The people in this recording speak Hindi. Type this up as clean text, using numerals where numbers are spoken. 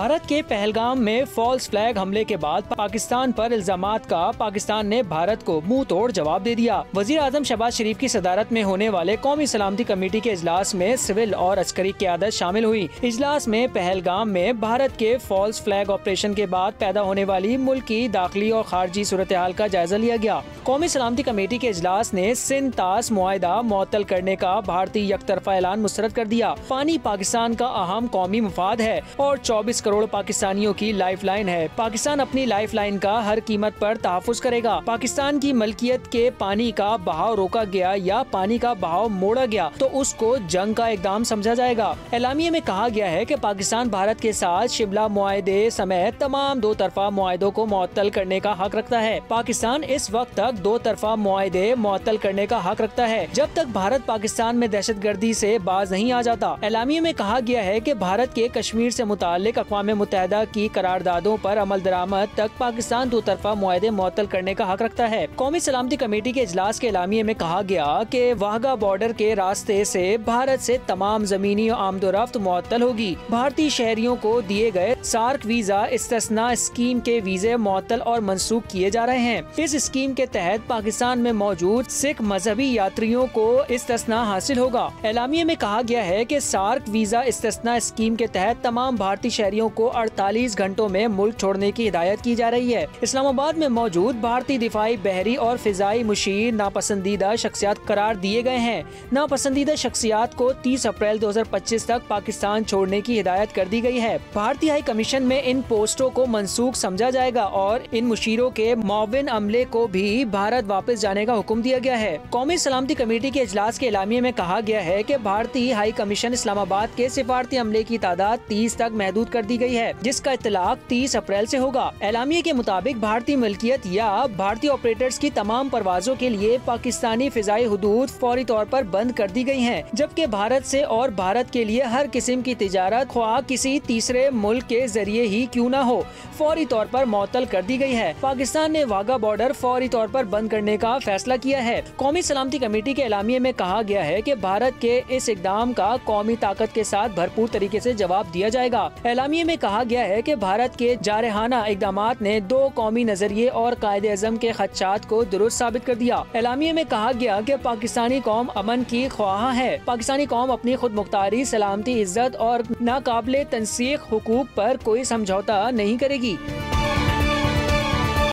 भारत के पहलगाम में फॉल्स फ्लैग हमले के बाद पाकिस्तान पर इल्जामात का पाकिस्तान ने भारत को मुंह तोड़ जवाब दे दिया। वजीर आजम शहबाज शरीफ की सदारत में होने वाले कौमी सलामती कमेटी के इजलास में सिविल और अस्करी क़यादत शामिल हुई। इजलास में पहलगाम में भारत के फॉल्स फ्लैग ऑपरेशन के बाद पैदा होने वाली मुल्क की दाखिली और खारजी सूरत हाल का जायजा लिया गया। कौमी सलामती कमेटी के इजलास ने सिंध तास मुआहिदा मुअत्तल करने का भारतीय यकतरफा ऐलान मुस्तरद कर दिया। पानी पाकिस्तान का अहम कौमी मफाद है और 24 करोड़ पाकिस्तानियों की लाइफ लाइन है। पाकिस्तान अपनी लाइफ लाइन का हर कीमत पर तहफ़्फ़ुज़ करेगा। पाकिस्तान की मलकियत के पानी का बहाव रोका गया या पानी का बहाव मोड़ा गया तो उसको जंग का इक़दाम समझा जाएगा। एलामिये में कहा गया है कि पाकिस्तान भारत के साथ शिमला मुआहदे समेत तमाम दो तरफा मुआहदों को मुअत्तल करने का हक रखता है। पाकिस्तान इस वक्त तक दो तरफा मुआहदे मुअत्तल करने का हक रखता है जब तक भारत पाकिस्तान में दहशतगर्दी से बाज नहीं आ जाता। एलामिये में कहा गया है कि भारत के कश्मीर से मुताल्लिक अक़वाम मुत्तहिदा की करारदादों पर अमल दरामद तक पाकिस्तान दो तरफा मुआहदे मुअत्तल करने का हक रखता है। कौमी सलामती कमेटी के इजलास के एलामिये में कहा गया कि वाघा बॉर्डर के रास्ते से भारत से तमाम जमीनी आमदोरफ्त मुअत्तल होगी। भारतीय शहरियों को दिए गए सार्क वीजा इस्तिस्ना स्कीम के वीजे मुअत्तल और मनसूख किए जा रहे हैं। इस स्कीम के तहत पाकिस्तान में मौजूद सिख मजहबी यात्रियों को इस्तिस्ना हासिल होगा। एलामिये में कहा गया है कि सार्क वीजा इस्तिस्ना स्कीम के तहत तमाम भारतीय शहरियों को 48 घंटों में मुल्क छोड़ने की हिदायत की जा रही है। इस्लामाबाद में मौजूद भारतीय दिफाई, बहरी और फिजाई मुशीर नापसंदीदा शख्सियात करार दिए गए हैं। नापसंदीदा शख्सियात को 30 अप्रैल 2025 तक पाकिस्तान छोड़ने की हिदायत कर दी गई है। भारतीय हाई कमीशन में इन पोस्टों को मनसूख समझा जाएगा और इन मुशीरों के मुआविन अमले को भी भारत वापस जाने का हुक्म दिया गया है। कौमी सलामती कमेटी के इजलास के एलामिये में कहा गया है कि भारतीय हाई कमीशन इस्लामाबाद के सिफारती अमले की तादाद 30 तक महदूद कर दी गई है, जिसका इतलाक 30 अप्रैल से होगा। एलामिये के मुताबिक भारतीय मिल्कियत या भारतीय ऑपरेटर्स की तमाम परवाजों के लिए पाकिस्तानी फिजाई हुदूद फौरी तौर पर बंद कर दी गई हैं, जबकि भारत से और भारत के लिए हर किस्म की तिजारत ख्वाह किसी तीसरे मुल्क के जरिए ही क्यों न हो फौरी तौर पर मुअत्तल कर दी गई है। पाकिस्तान ने वाघा बॉर्डर फौरी तौर पर बंद करने का फैसला किया है। कौमी सलामती कमेटी के एलामिये में कहा गया है कि भारत के इस इकदाम का कौमी ताकत के साथ भरपूर तरीके से जवाब दिया जाएगा। एलामिये में कहा गया है कि भारत के जारहाना इकदामात ने दो कौमी नजरिए और कायदे-ए-आज़म के खदशात को दुरुस्त साबित कर दिया। एलामिये में कहा गया कि पाकिस्तानी कौम अमन की ख्वाह है। पाकिस्तानी कौम अपनी खुद मुख्तारी, सलामती, इज्जत और नाकाबिले तंसीख हुकूक पर कोई समझौता नहीं करेगी।